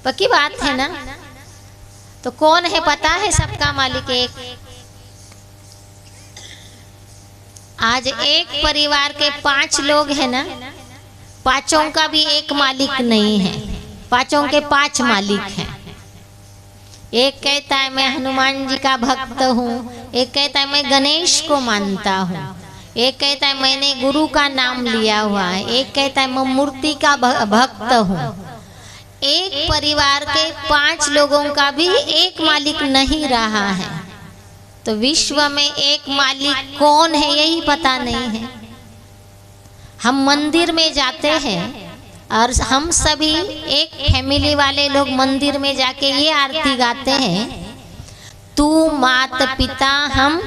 पक्की बात है ना। तो कौन है पता है? सबका मालिक एक। आज एक परिवार के 5 लोग हैं ना, पांचों का भी एक मालिक नहीं है, पांचों के 5 मालिक हैं। एक कहता है मैं हनुमान जी का भक्त हूँ, एक कहता है मैं गणेश को मानता हूँ, एक कहता है मैंने गुरु का नाम लिया हुआ है, एक कहता है मैं मूर्ति का भक्त हूँ। एक परिवार के 5 लोगों का भी एक मालिक नहीं रहा है। तो विश्व में एक मालिक कौन है यही पता नहीं है। हम मंदिर में जाते हैं और हम सभी एक फैमिली वाले लोग मंदिर में जाके ये आरती गाते हैं, तू मात पिता हम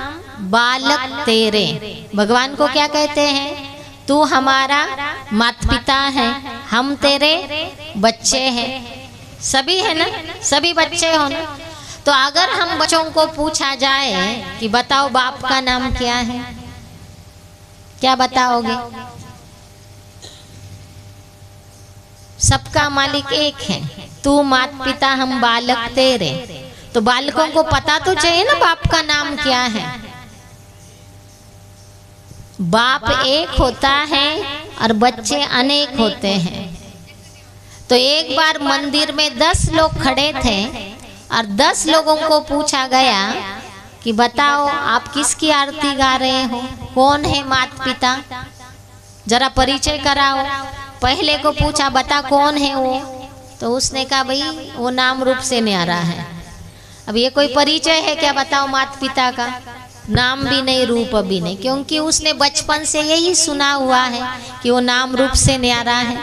बालक तेरे। भगवान को क्या कहते हैं? तू हमारा माता पिता है, हम तेरे बच्चे हैं। सभी है ना, सभी बच्चे हो ना। तो अगर हम बच्चों को पूछा जाए कि बताओ बाप का नाम क्या है, क्या बताओगे? सबका मालिक एक है, तू माता पिता हम बालक तेरे। तो बालकों को पता तो चाहिए ना बाप का नाम क्या है। बाप एक होता है और बच्चे अनेक होते हैं। तो एक बार मंदिर में 10 लोग खड़े थे और 10 लोगों को पूछा गया कि बताओ आप किसकी आरती गा रहे हो, कौन है माता पिता, जरा परिचय कराओ। पहले को पूछा बता कौन है वो, तो उसने कहा भाई वो नाम रूप से न्यारा है। अब ये कोई परिचय है क्या? बताओ माता पिता का नाम भी नहीं रूप भी नहीं, क्योंकि उसने बचपन से यही सुना हुआ है कि वो नाम रूप से न्यारा है।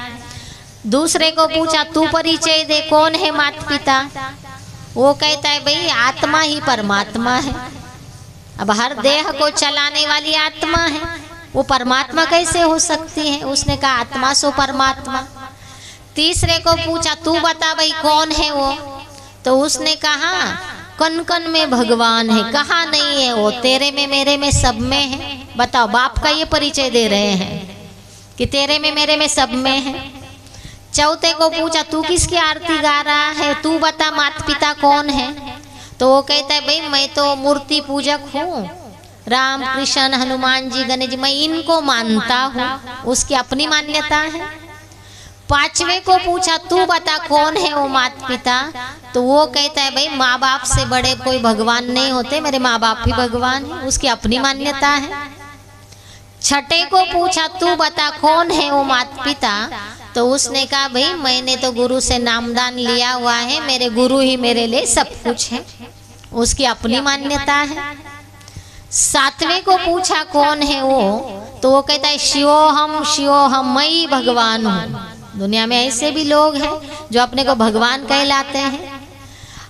दूसरे को पूछा तू परिचय दे, कौन है माता पिता? वो कहता है भाई आत्मा ही परमात्मा है। अब हर देह को चलाने वाली आत्मा है, वो परमात्मा कैसे हो सकती है? उसने कहा आत्मा सो परमात्मा। तीसरे को पूछा तू बता भाई कौन है वो? तो उसने कहा कन कन में भगवान है, कहा नहीं है वो, तेरे में मेरे में सब में है। बताओ बाप का ये परिचय दे रहे हैं कि तेरे में मेरे में सब में है। चौथे को पूछा तू किसकी आरती गा रहा है, तू बता माता पिता कौन है? तो वो कहता है भाई मैं तो मूर्ति पूजक हूँ, राम कृष्ण हनुमान जी गणेश जी मैं इनको मानता हूँ, उसकी अपनी मान्यता है। पांचवे को पूछा तू बता कौन है वो माता पिता? तो वो कहता है भाई माँ बाप से बड़े कोई भगवान नहीं होते, मेरे माँ बाप ही भगवान है, उसकी अपनी मान्यता है। छठे को पूछा तू बता कौन है वो माता पिता? तो उसने कहा भाई मैंने तो गुरु से नामदान लिया हुआ है, मेरे गुरु ही मेरे लिए सब कुछ है, उसकी अपनी मान्यता है। सातवें को पूछा कौन है वो? तो वो कहता है शिवोहम मैं ही भगवान हूँ। दुनिया में ऐसे भी लोग हैं जो अपने को भगवान कहलाते हैं।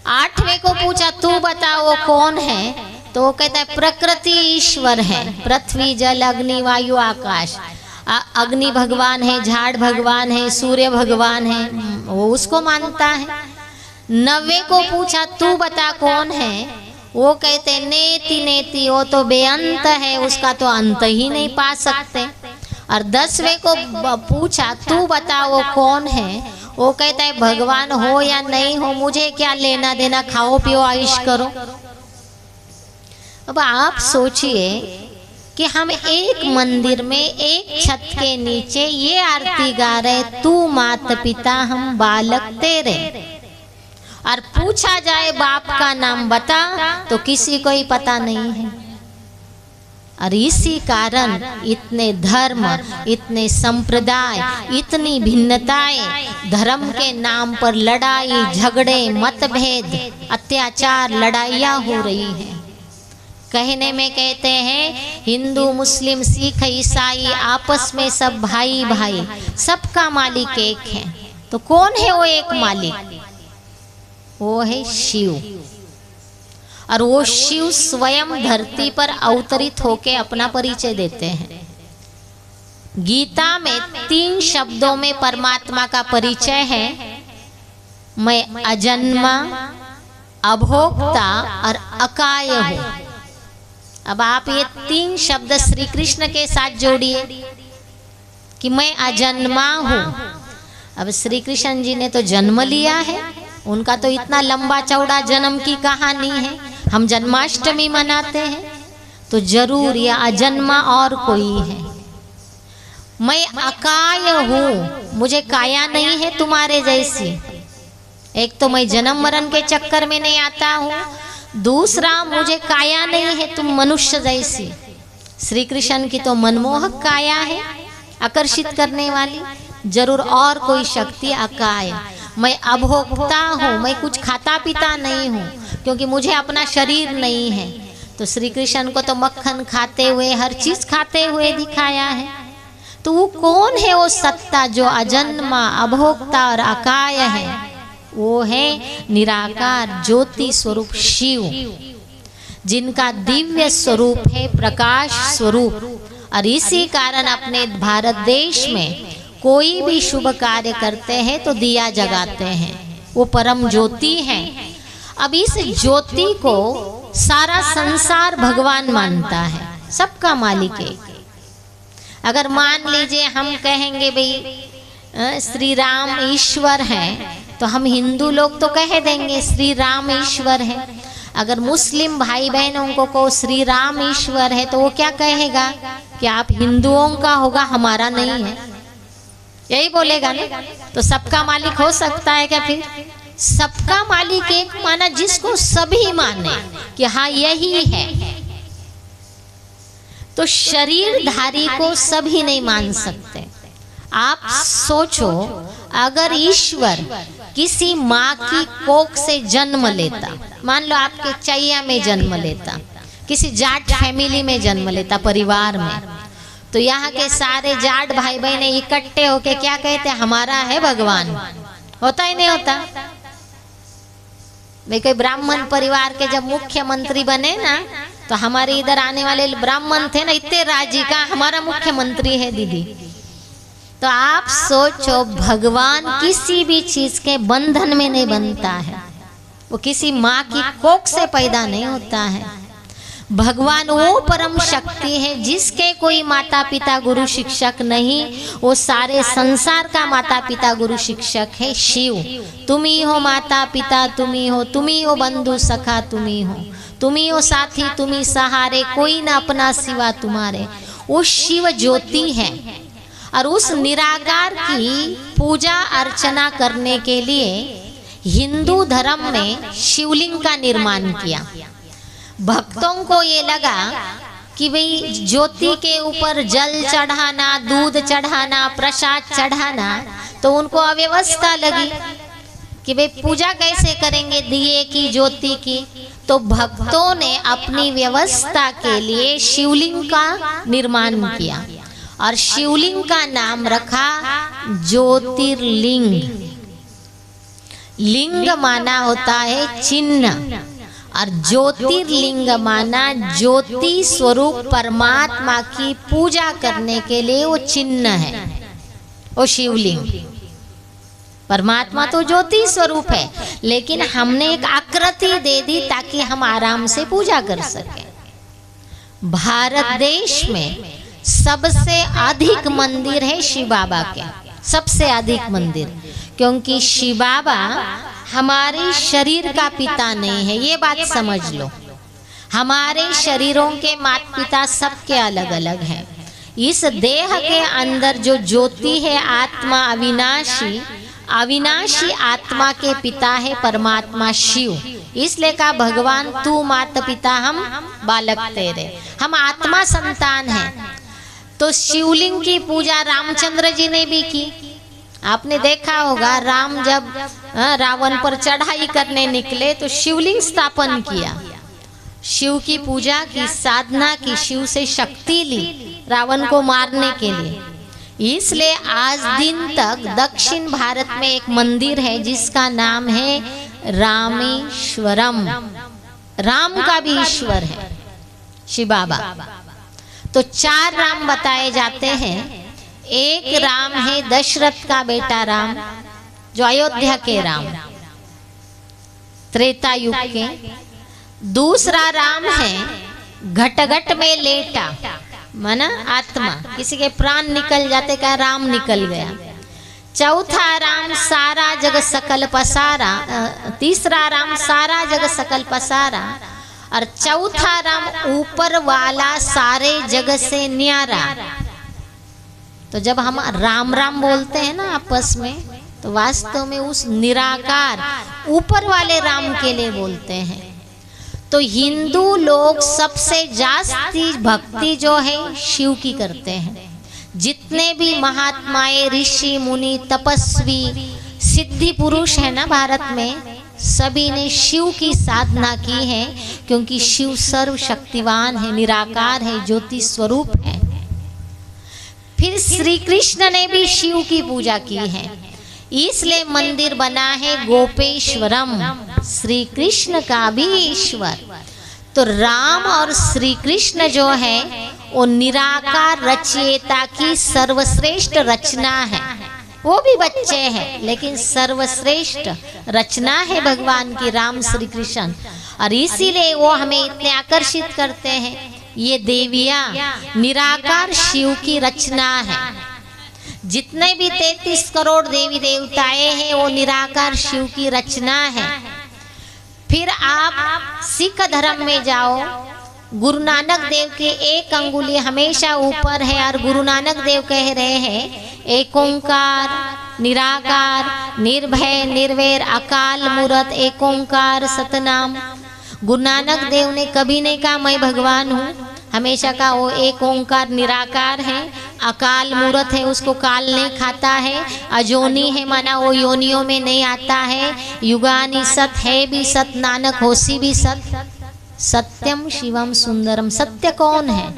आठवें को पूछा तू बता वो कौन है? तो वो कहता है प्रकृति ईश्वर है, पृथ्वी जल अग्नि वायु आकाश। अग्नि भगवान है, झाड़ भगवान है, सूर्य भगवान है, वो उसको मानता है। 9वें को पूछा तू बता कौन है? वो कहते नेति नेति वो तो बेअंत है, उसका तो अंत ही नहीं पा सकते। और 10वें को पूछा तू बता वो कौन है? वो कहता है भगवान हो या नहीं हो मुझे क्या लेना देना, खाओ पियो आयुष करो। अब आप सोचिए कि हम एक मंदिर में एक छत के नीचे ये आरती गा रहे, तू माता पिता हम बालक तेरे, और पूछा जाए बाप का नाम बता तो किसी को ही पता नहीं है। और इसी कारण इतने धर्म, इतने संप्रदाय, इतनी भिन्नताएं, धर्म के नाम पर लड़ाई झगड़े मतभेद अत्याचार लड़ाइयाँ हो रही हैं। कहने में कहते हैं हिंदू मुस्लिम सिख ईसाई आपस में सब भाई भाई, सबका मालिक एक है। तो कौन है वो एक मालिक? वो है शिव। और वो शिव स्वयं धरती पर अवतरित होके अपना परिचय देते हैं। गीता में 3 शब्दों में परमात्मा का परिचय है, मैं अजन्मा, अभोक्ता और अकाय हूँ। अब आप ये 3 शब्द श्री कृष्ण के साथ जोड़िए कि मैं अजन्मा हूँ। अब श्री कृष्ण जी ने तो जन्म लिया है, उनका तो इतना लंबा चौड़ा जन्म की कहानी है। हम जन्माष्टमी मनाते हैं तो जरूर यह अजन्मा और कोई है। मैं अकाय हूँ, मुझे काया नहीं है तुम्हारे जैसी। एक तो मैं जन्म मरण के चक्कर में नहीं आता हूँ, दूसरा मुझे काया नहीं है तुम मनुष्य जैसी। श्री कृष्ण की तो मनमोहक काया है, आकर्षित करने वाली। जरूर और कोई शक्ति अकाय। मैं अभोक्ता हूँ, मैं कुछ खाता पीता नहीं हूँ, क्योंकि मुझे अपना शरीर नहीं है। तो श्री कृष्ण को तो मक्खन खाते हुए, हर चीज खाते हुए दिखाया है। तो वो कौन है वो सत्ता जो अजन्मा, अभोक्ता और अकाय है? वो है निराकार ज्योति स्वरूप शिव, जिनका दिव्य स्वरूप है प्रकाश स्वरूप। और इसी कारण अपने भारत देश में कोई भी शुभ कार्य करते हैं तो दिया जगाते हैं, वो परम ज्योति है। अब इस ज्योति को सारा संसार भगवान मानता है, सबका मालिक है। अगर मान लीजिए हम कहेंगे भाई श्री राम ईश्वर है, तो हम हिंदू लोग तो कह देंगे श्री राम ईश्वर है। अगर मुस्लिम भाई बहनों को श्री राम ईश्वर है तो वो क्या कहेगा कि आप हिंदुओं का होगा, हमारा नहीं है, यही बोलेगा ना। तो सबका मालिक हो सकता है क्या? फिर सबका मालिक एक माना जिसको सभी माने कि हाँ यही है। तो शरीरधारी को सभी नहीं मान सकते। आप सोचो, अगर ईश्वर किसी माँ की कोख से जन्म लेता, मान लो आपके चैया में जन्म लेता, किसी जाट फैमिली में जन्म लेता, परिवार में, तो यहाँ के सारे जाट भाई बहन इकट्ठे होके क्या कहते? हमारा है भगवान। होता ही नहीं होता। भाई कोई ब्राह्मण परिवार के जब मुख्यमंत्री बने ना, तो हमारे इधर आने वाले ब्राह्मण थे ना, इतने राजी का हमारा मुख्यमंत्री है दीदी। तो आप सोचो, भगवान किसी भी चीज के बंधन में नहीं बनता है, वो किसी माँ की कोख से पैदा नहीं होता है। भगवान वो परम शक्ति है जिसके कोई माता पिता गुरु शिक्षक नहीं, वो सारे संसार का माता पिता गुरु शिक्षक है शिव। तुम ही हो माता पिता, तुम ही हो बंधु सखा, तुम ही हो साथी, तुम ही सहारे, कोई ना अपना सिवा तुम्हारे। वो शिव ज्योति है। और उस निराकार की पूजा अर्चना करने के लिए हिंदू धर्म में शिवलिंग का निर्माण किया। भक्तों को ये लगा कि भाई ज्योति के ऊपर जल चढ़ाना, दूध चढ़ाना, प्रसाद चढ़ाना, तो उनको अव्यवस्था लगी कि भाई पूजा कैसे करेंगे दिए की, ज्योति की। तो भक्तों ने अपनी व्यवस्था के लिए शिवलिंग का निर्माण किया और शिवलिंग का नाम रखा ज्योतिर्लिंग। लिंग माना होता है चिन्ह, और ज्योतिर्लिंग माना ज्योति स्वरूप परमात्मा की पूजा करने के लिए वो चिन्ह है, वो शिवलिंग। परमात्मा तो ज्योति स्वरूप है, लेकिन हमने एक आकृति दे दी ताकि हम आराम से पूजा कर सकें। भारत देश में सबसे अधिक मंदिर है शिव बाबा के, सबसे अधिक मंदिर, क्योंकि शिव बाबा हमारे शरीर का पिता नहीं है, ये बात समझ लो। हमारे शरीरों के माता पिता सबके अलग अलग हैं। इस देह के अंदर जो ज्योति है आत्मा अविनाशी, अविनाशी आत्मा के पिता है परमात्मा शिव। इसलिए कहा भगवान तू माता पिता हम बालक तेरे, हम आत्मा संतान हैं। तो शिवलिंग की पूजा रामचंद्र जी ने भी की। आपने देखा होगा राम जब रावण पर चढ़ाई करने निकले तो शिवलिंग स्थापन किया, शिव की पूजा की, साधना की, शिव से शक्ति ली रावण को मारने के लिए। इसलिए आज दिन तक दक्षिण भारत में एक मंदिर है जिसका नाम है रामेश्वरम। राम का भी ईश्वर है शिव बाबा। तो 4 राम बताए जाते हैं। एक राम है दशरथ का बेटा राम, जो अयोध्या के राम, त्रेता युग के। दूसरा राम है घट में लेटा, माना आत्मा, किसी के प्राण निकल जाते का राम निकल गया। चौथा राम सारा जग सकल पसारा, तीसरा राम सारा जग सकल पसारा, और चौथा राम ऊपर वाला सारे जग से न्यारा। तो जब हम राम राम बोलते हैं ना आपस में, तो वास्तव में उस निराकार ऊपर वाले राम के लिए बोलते हैं। तो हिंदू लोग सबसे जास्ती भक्ति जो है शिव की करते हैं। जितने भी महात्माएं, ऋषि मुनि, तपस्वी, सिद्धि पुरुष है ना भारत में, सभी ने शिव की साधना की है, क्योंकि शिव सर्वशक्तिवान है, निराकार है, ज्योति स्वरूप है। फिर श्री कृष्ण ने भी शिव की पूजा की है, इसलिए मंदिर बना है गोपेश्वरम, श्री कृष्ण का भी ईश्वर। तो राम और श्री कृष्ण जो है वो निराकार रचयिता की सर्वश्रेष्ठ रचना है। वो भी बच्चे हैं, लेकिन सर्वश्रेष्ठ रचना है भगवान की राम श्री कृष्ण, और इसीलिए वो हमें इतने आकर्षित करते हैं। ये देवियां निराकार शिव की रचना है। जितने भी 33 करोड़ देवी देवताएं हैं वो निराकार शिव की रचना है। फिर आप सिख धर्म में जाओ, गुरु नानक देव की एक अंगुली हमेशा ऊपर है, और गुरु नानक देव कह रहे हैं एक ओंकार निराकार निर्भय निर्वैर अकाल मूरत एक ओंकार सतनाम। गुरु नानक देव ने कभी नहीं कहा मैं भगवान हूँ, हमेशा कहा वो एक ओंकार निराकार है, अकाल मूरत है, उसको काल नहीं खाता है, अजोनी है माना वो योनियों में नहीं आता है, युगानी सत है भी सत, नानक होसी भी सत, सत्यम शिवम सुंदरम। सत्य कौन है?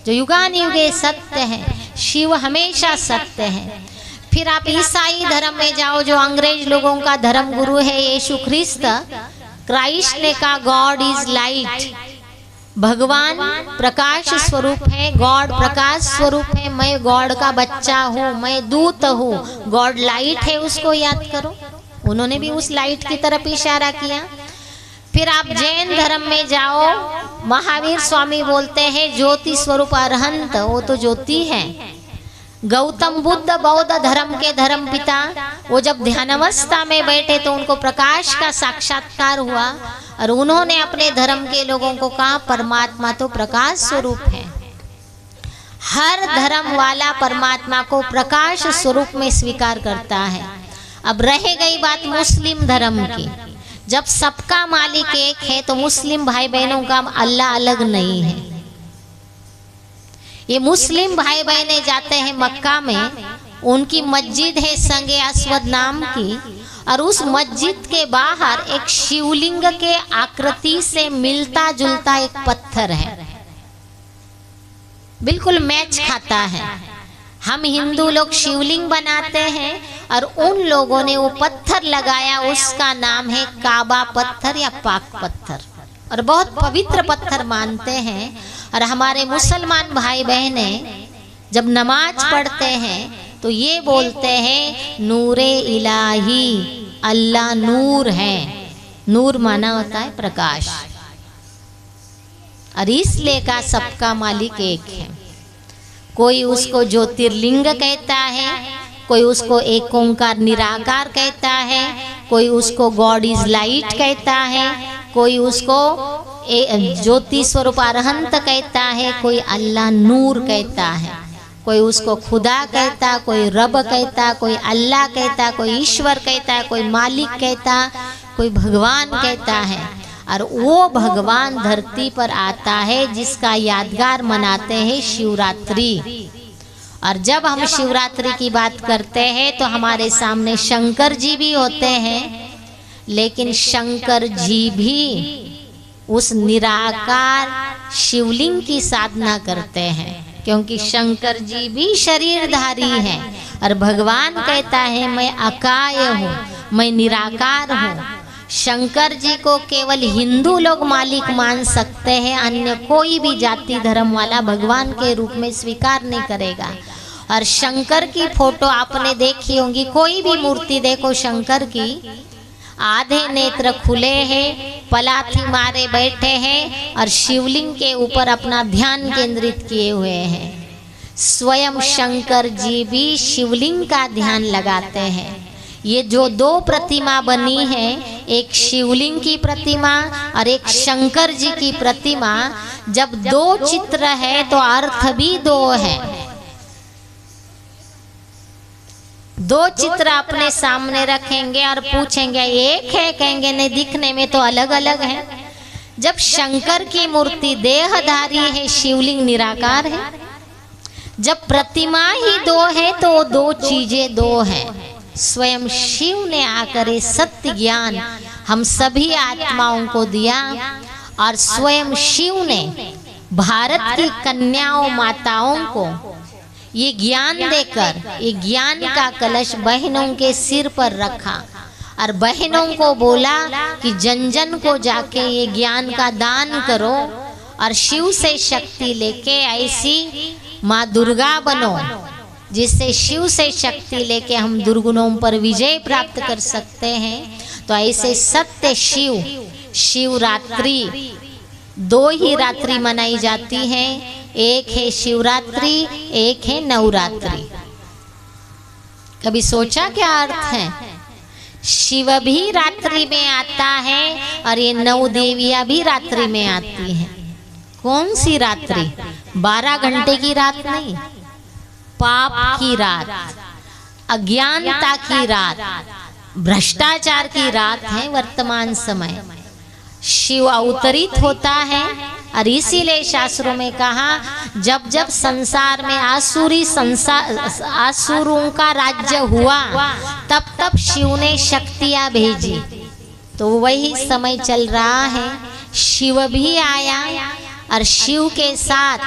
जो युगान युगे सत्य है, शिव हमेशा सत्य है। फिर आप ईसाई धर्म में जाओ, जो अंग्रेज लोगों का धर्म गुरु है यीशु ख्रिस्त, क्राइस्ट ने कहा गॉड इज लाइट, भगवान प्रकाश स्वरूप है, गॉड प्रकाश स्वरूप है, मैं गॉड का बच्चा हूँ, मैं दूत हूँ, गॉड लाइट है, उसको याद करो। उन्होंने भी उस लाइट की तरफ इशारा किया। फिर आप जैन धर्म में जाओ, महावीर स्वामी बोलते हैं ज्योति स्वरूप अरहंत, वो तो ज्योति है। गौतम बुद्ध बौद्ध धर्म के धर्म पिता, वो जब ध्यानावस्था में बैठे तो उनको प्रकाश का साक्षात्कार हुआ, और उन्होंने अपने धर्म के लोगों को कहा परमात्मा तो प्रकाश स्वरूप है। हर धर्म वाला परमात्मा को प्रकाश स्वरूप में स्वीकार करता है। अब रह गई बात मुस्लिम धर्म की, जब सबका मालिक एक है तो मुस्लिम भाई बहनों का अल्लाह अलग नहीं है। ये मुस्लिम भाई बहनें जाते हैं मक्का में, उनकी मस्जिद है संगे अस्वद नाम की, और उस मस्जिद के बाहर एक शिवलिंग के आकृति से मिलता जुलता एक पत्थर है, बिल्कुल मैच खाता है। हम हिंदू लोग शिवलिंग बनाते हैं, और उन लोगों ने वो पत्थर लगाया, उसका नाम है काबा पत्थर या पाक पत्थर, और बहुत पवित्र पत्थर मानते हैं। और हमारे मुसलमान भाई बहने जब नमाज पढ़ते हैं तो ये बोलते हैं नूरे इलाही, अल्लाह नूर है। नूर माना होता है प्रकाश, और इसलिए का सबका मालिक एक है। कोई उसको ज्योतिर्लिंग कहता है, कोई उसको एक ओंकार निराकार कहता है, कोई उसको गॉड इज लाइट कहता है, कोई उसको ज्योति स्वरूप अरहंत कहता है, कोई अल्लाह नूर कहता है, कोई उसको खुदा कहता, कोई रब कहता, कोई अल्लाह कहता, कोई ईश्वर कहता, कोई मालिक कहता, कोई भगवान कहता है। और वो भगवान धरती पर आता है जिसका यादगार मनाते हैं शिवरात्रि। और जब हम शिवरात्रि की बात करते हैं तो हमारे सामने शंकर जी भी होते हैं, लेकिन शंकर जी भी उस निराकार शिवलिंग की साधना करते हैं, क्योंकि शंकर जी भी शरीरधारी हैं। और भगवान कहता है मैं अकाय हूँ, मैं निराकार हूँ। शंकर जी को केवल हिंदू लोग मालिक मान सकते हैं, अन्य कोई भी जाति धर्म वाला भगवान के रूप में स्वीकार नहीं करेगा। और शंकर की फोटो आपने देखी होंगी, कोई भी मूर्ति देखो शंकर की, आधे नेत्र खुले हैं, पलाथी मारे बैठे हैं, और शिवलिंग के ऊपर अपना ध्यान केंद्रित किए हुए हैं। स्वयं शंकर जी भी शिवलिंग का ध्यान लगाते हैं। ये जो दो प्रतिमा बनी है, एक शिवलिंग की प्रतिमा और एक शंकर जी की प्रतिमा, जब दो चित्र है तो अर्थ भी दो है। दो चित्र अपने सामने रखेंगे और पूछेंगे एक है, कहेंगे नहीं दिखने में तो अलग अलग है। जब शंकर की मूर्ति देहधारी है, शिवलिंग निराकार है। जब प्रतिमा ही दो है तो दो चीजें दो है। स्वयं शिव ने आकर ये सत्य ज्ञान हम सभी आत्माओं को दिया और स्वयं शिव ने भारत की कन्याओं माताओं को ये ज्ञान देकर ये ज्ञान का कलश बहनों के सिर पर रखा और बहनों को बोला कि जन जन को जाके ये ज्ञान का दान करो और शिव से शक्ति लेके ऐसी माँ दुर्गा बनो, जिससे शिव से शक्ति लेके हम दुर्गुणों पर विजय प्राप्त कर सकते हैं। तो ऐसे सत्य शिव शिवरात्रि, दो ही रात्रि मनाई जाती है, एक है शिवरात्रि, एक है नवरात्रि। कभी सोचा क्या अर्थ है? शिव भी रात्रि में आता है और ये नौ देवियां भी रात्रि में आती हैं। कौन सी रात्रि? 12 घंटे की रात नहीं, पाप की रात, अज्ञानता की रात, भ्रष्टाचार की रात है वर्तमान समय। शिव अवतरित होता है और इसीलिए शास्त्रों में कहा जब जब संसार में आसुरों का राज्य हुआ तब तब शिव ने शक्तियां भेजी। तो वही समय चल रहा है, शिव भी आया और शिव के साथ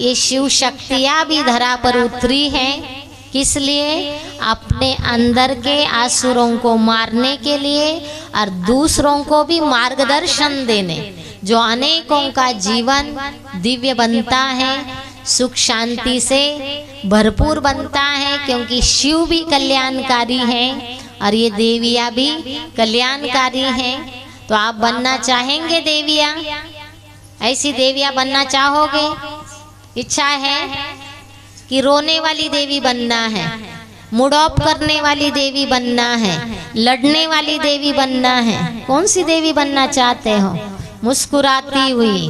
ये शिव शक्तियां भी धरा पर उतरी हैं। किस लिए? अपने अंदर के आसुरों को मारने के लिए और दूसरों को भी मार्गदर्शन देने, जो अनेकों का जीवन दिव्य बनता है, सुख शांति से भरपूर बनता है। क्योंकि शिव भी कल्याणकारी हैं और ये देवियां भी कल्याणकारी हैं। तो आप बनना चाहेंगे देवियां? ऐसी देवियां बनना चाहोगे? इच्छा है कि रोने वाली देवी बनना है, मूड ऑफ करने वाली देवी बनना है, लड़ने वाली देवी बनना है? कौन सी देवी बनना चाहते हो? मुस्कुराती हुई,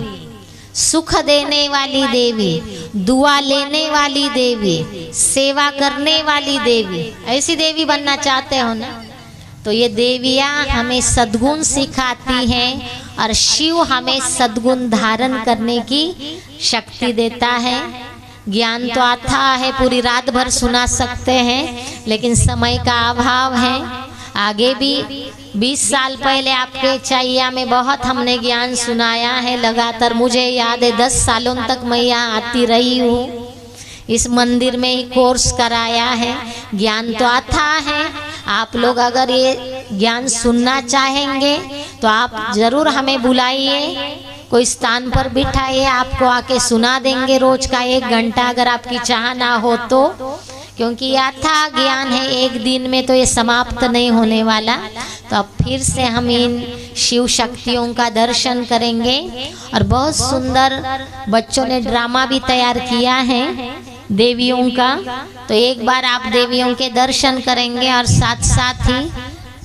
सुख देने वाली देवी, दुआ लेने वाली देवी, सेवा करने वाली देवी, ऐसी देवी बनना चाहते हो ना? तो ये देवियां हमें सद्गुण सिखाती हैं और शिव हमें सद्गुण धारण करने की शक्ति देता है। ज्ञान तो आता है, पूरी रात भर सुना सकते हैं, लेकिन समय का अभाव है। आगे भी 20 साल पहले आपके चैया में बहुत हमने ज्ञान सुनाया है लगातार। मुझे याद है 10 सालों तक मैं यहाँ आती रही हूँ, इस मंदिर में ही कोर्स कराया है। ज्ञान तो आता है। आप लोग अगर ये ज्ञान सुनना चाहेंगे तो आप जरूर हमें बुलाइए, कोई स्थान पर बिठाइए, आपको आके सुना देंगे रोज का 1 घंटा, अगर आपकी चाह ना हो तो। क्योंकि यह अथाह ज्ञान है, एक दिन में तो ये समाप्त नहीं होने वाला। तो अब फिर से हम इन शिव शक्तियों का दर्शन करेंगे और बहुत सुंदर बच्चों ने ड्रामा भी तैयार किया है देवियों का। तो एक बार आप देवियों के दर्शन करेंगे और साथ साथ ही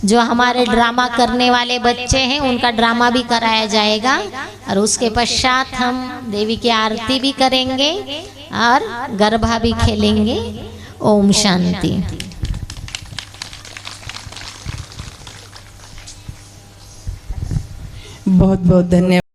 जो हमारे ड्रामा करने वाले बच्चे हैं उनका ड्रामा भी कराया जाएगा और उसके पश्चात हम देवी की आरती भी करेंगे और गरबा भी खेलेंगे। ओम शांति। बहुत बहुत धन्यवाद।